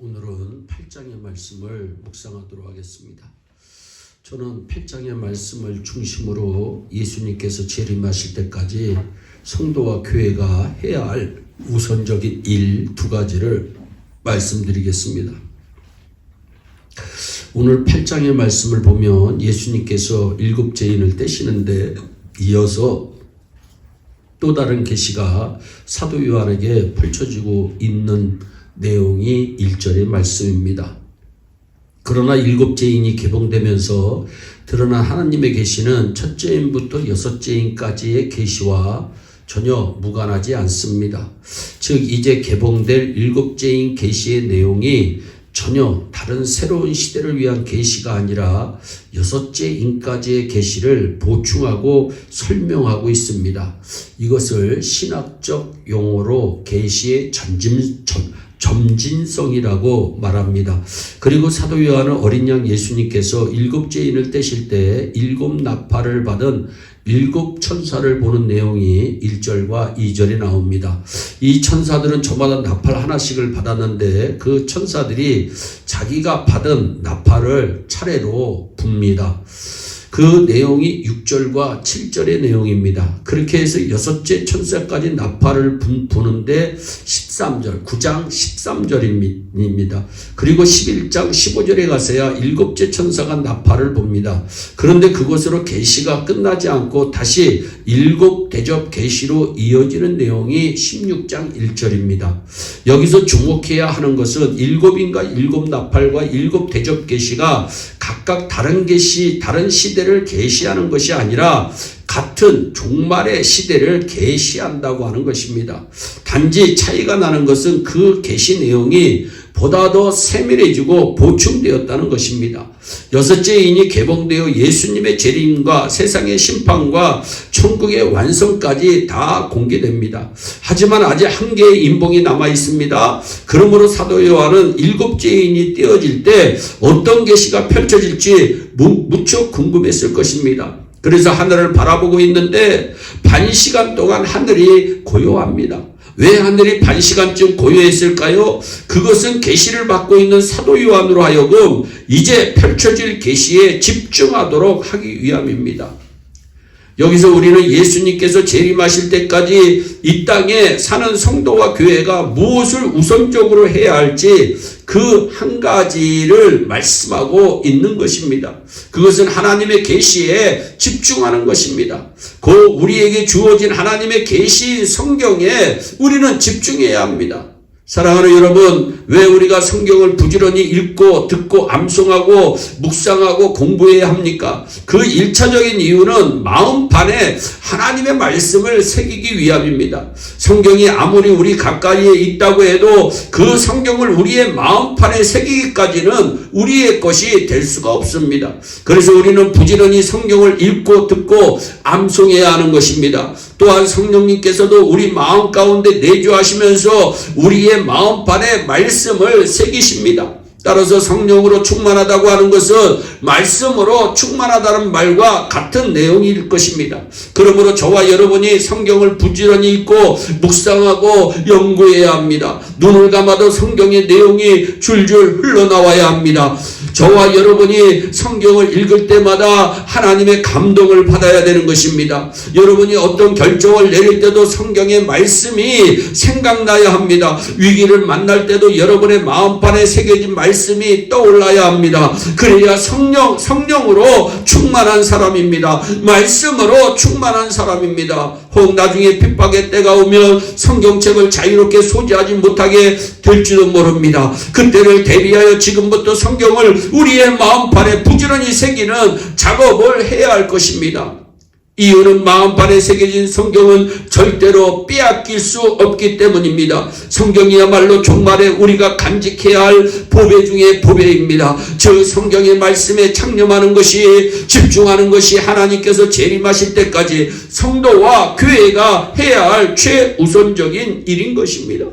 오늘은 8장의 말씀을 묵상하도록 하겠습니다. 저는 8장의 말씀을 중심으로 예수님께서 재림하실 때까지 성도와 교회가 해야 할 우선적인 일 두 가지를 말씀드리겠습니다. 오늘 8장의 말씀을 보면 예수님께서 7죄인을 떼시는데 이어서 또 다른 계시가 사도 요한에게 펼쳐지고 있는 내용이 1절의 말씀입니다. 그러나 7죄인이 개봉되면서 드러난 하나님의 계시는 첫죄인부터 6죄인까지의 계시와 전혀 무관하지 않습니다. 즉 이제 개봉될 7죄인 계시의 내용이 전혀 다른 새로운 시대를 위한 계시가 아니라 6죄인까지의 계시를 보충하고 설명하고 있습니다. 이것을 신학적 용어로 계시의 점진성이라고 말합니다. 그리고 사도 요한은 어린 양 예수님께서 7죄인을 떼실 때 7 나팔을 받은 7 천사를 보는 내용이 1절과 2절에 나옵니다. 이 천사들은 저마다 나팔 하나씩을 받았는데 그 천사들이 자기가 받은 나팔을 차례로 붑니다. 그 내용이 6절과 7절의 내용입니다. 그렇게 해서 6째 천사까지 나팔을 부는데 13절, 9장 13절입니다. 그리고 11장 15절에 가서야 7째 천사가 나팔을 봅니다. 그런데 그것으로 계시가 끝나지 않고 다시 7 대접 계시로 이어지는 내용이 16장 1절입니다. 여기서 주목해야 하는 것은 7인과 7 나팔과 7 대접 계시가 각각 다른 계시, 다른 시대를 계시하는 것이 아니라 같은 종말의 시대를 계시한다고 하는 것입니다. 단지 차이가 나는 것은 그 계시 내용이 보다 더 세밀해지고 보충되었다는 것입니다. 6죄인이 개봉되어 예수님의 재림과 세상의 심판과 천국의 완성까지 다 공개됩니다. 하지만 아직 한 개의 인봉이 남아 있습니다. 그러므로 사도 요한은 7죄인이 떼어질 때 어떤 계시가 펼쳐질지 무척 궁금했을 것입니다. 그래서 하늘을 바라보고 있는데 반 시간 동안 하늘이 고요합니다. 왜 하늘이 반 시간쯤 고요했을까요? 그것은 계시를 받고 있는 사도 요한으로 하여금 이제 펼쳐질 계시에 집중하도록 하기 위함입니다. 여기서 우리는 예수님께서 재림하실 때까지 이 땅에 사는 성도와 교회가 무엇을 우선적으로 해야 할지 그 한 가지를 말씀하고 있는 것입니다. 그것은 하나님의 계시에 집중하는 것입니다. 그 우리에게 주어진 하나님의 계시인 성경에 우리는 집중해야 합니다. 사랑하는 여러분, 왜 우리가 성경을 부지런히 읽고 듣고 암송하고 묵상하고 공부해야 합니까? 그 1차적인 이유는 마음판에 하나님의 말씀을 새기기 위함입니다. 성경이 아무리 우리 가까이에 있다고 해도 그 성경을 우리의 마음판에 새기기까지는 우리의 것이 될 수가 없습니다. 그래서 우리는 부지런히 성경을 읽고 듣고 암송해야 하는 것입니다. 또한 성령님께서도 우리 마음 가운데 내주하시면서 우리의 마음판에 말씀을 새기십니다. 따라서 성령으로 충만하다고 하는 것은 말씀으로 충만하다는 말과 같은 내용일 것입니다. 그러므로 저와 여러분이 성경을 부지런히 읽고 묵상하고 연구해야 합니다. 눈을 감아도 성경의 내용이 줄줄 흘러나와야 합니다. 저와 여러분이 성경을 읽을 때마다 하나님의 감동을 받아야 되는 것입니다. 여러분이 어떤 결정을 내릴 때도 성경의 말씀이 생각나야 합니다. 위기를 만날 때도 여러분의 마음판에 새겨진 말씀이 떠올라야 합니다. 그래야 성령으로 충만한 사람입니다. 말씀으로 충만한 사람입니다. 혹 나중에 핍박의 때가 오면 성경책을 자유롭게 소지하지 못하게 될지도 모릅니다. 그때를 대비하여 지금부터 성경을 우리의 마음판에 부지런히 새기는 작업을 해야 할 것입니다. 이유는 마음판에 새겨진 성경은 절대로 빼앗길 수 없기 때문입니다. 성경이야말로 종말에 우리가 간직해야 할 보배 중의 보배입니다. 저 성경의 말씀에 창념하는 것이, 집중하는 것이 하나님께서 재림하실 때까지 성도와 교회가 해야 할 최우선적인 일인 것입니다.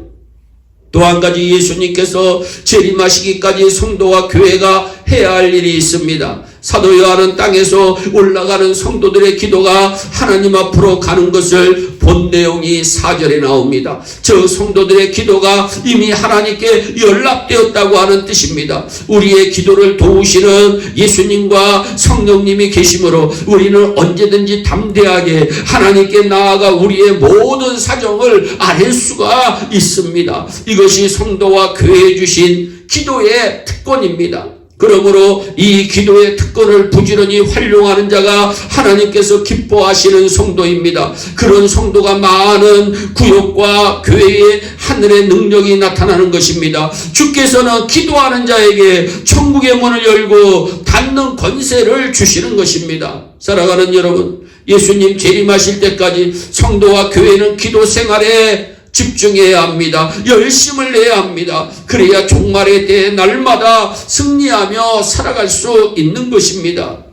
또 한 가지 예수님께서 재림하시기까지 성도와 교회가 해야 할 일이 있습니다. 사도 요한은 땅에서 올라가는 성도들의 기도가 하나님 앞으로 가는 것을 본 내용이 4절에 나옵니다. 저 성도들의 기도가 이미 하나님께 연락되었다고 하는 뜻입니다. 우리의 기도를 도우시는 예수님과 성령님이 계심으로 우리는 언제든지 담대하게 하나님께 나아가 우리의 모든 사정을 아뢰 수가 있습니다. 이것이 성도와 교회에 주신 기도의 특권입니다. 그러므로 이 기도의 특권을 부지런히 활용하는 자가 하나님께서 기뻐하시는 성도입니다. 그런 성도가 많은 구역과 교회의 하늘의 능력이 나타나는 것입니다. 주께서는 기도하는 자에게 천국의 문을 열고 닫는 권세를 주시는 것입니다. 사랑하는 여러분, 예수님 재림하실 때까지 성도와 교회는 기도 생활에 집중해야 합니다. 열심을 내야 합니다. 그래야 종말의 때에 날마다 승리하며 살아갈 수 있는 것입니다.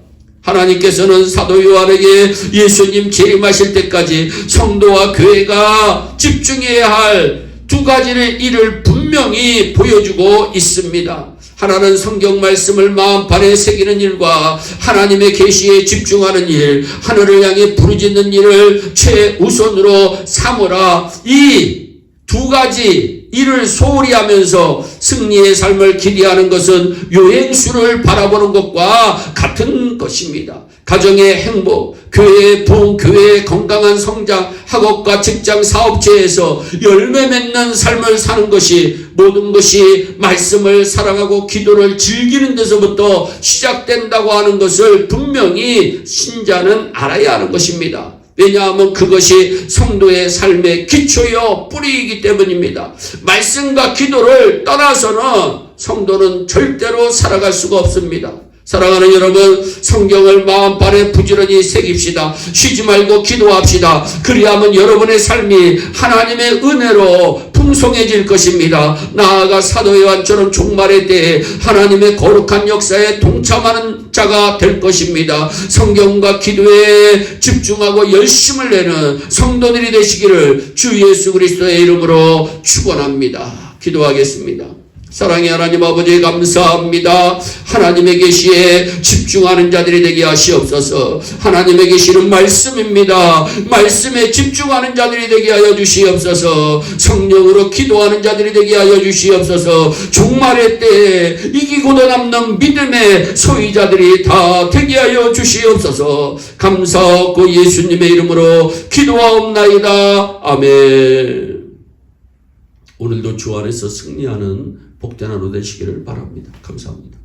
하나님께서는 사도 요한에게 예수님 재림하실 때까지 성도와 교회가 집중해야 할 두 가지의 일을 분명히 보여주고 있습니다. 하나는 성경 말씀을 마음판에 새기는 일과 하나님의 계시에 집중하는 일, 하늘을 향해 부르짖는 일을 최우선으로 삼으라. 이 두 가지 일을 소홀히 하면서 승리의 삶을 기대하는 것은 요행수를 바라보는 것과 같은 것입니다. 가정의 행복, 교회의 부흥, 교회의 건강한 성장, 학업과 직장, 사업체에서 열매 맺는 삶을 사는 것이 모든 것이 말씀을 사랑하고 기도를 즐기는 데서부터 시작된다고 하는 것을 분명히 신자는 알아야 하는 것입니다. 왜냐하면 그것이 성도의 삶의 기초요 뿌리이기 때문입니다. 말씀과 기도를 떠나서는 성도는 절대로 살아갈 수가 없습니다. 사랑하는 여러분, 성경을 마음판에 부지런히 새깁시다. 쉬지 말고 기도합시다. 그리하면 여러분의 삶이 하나님의 은혜로 풍성해질 것입니다. 나아가 사도 요한처럼 종말의 때에 하나님의 거룩한 역사에 동참하는 자가 될 것입니다. 성경과 기도에 집중하고 열심을 내는 성도들이 되시기를 주 예수 그리스도의 이름으로 축원합니다. 기도하겠습니다. 사랑의 하나님 아버지 감사합니다. 하나님의 계시에 집중하는 자들이 되게 하시옵소서. 하나님의 계시는 말씀입니다. 말씀에 집중하는 자들이 되게 하여 주시옵소서. 성령으로 기도하는 자들이 되게 하여 주시옵소서. 종말의 때에 이기고도 남는 믿음의 소유자들이 다 되게 하여 주시옵소서. 감사하고 예수님의 이름으로 기도하옵나이다. 아멘. 오늘도 주 안에서 승리하는 복된 하루 되시기를 바랍니다. 감사합니다.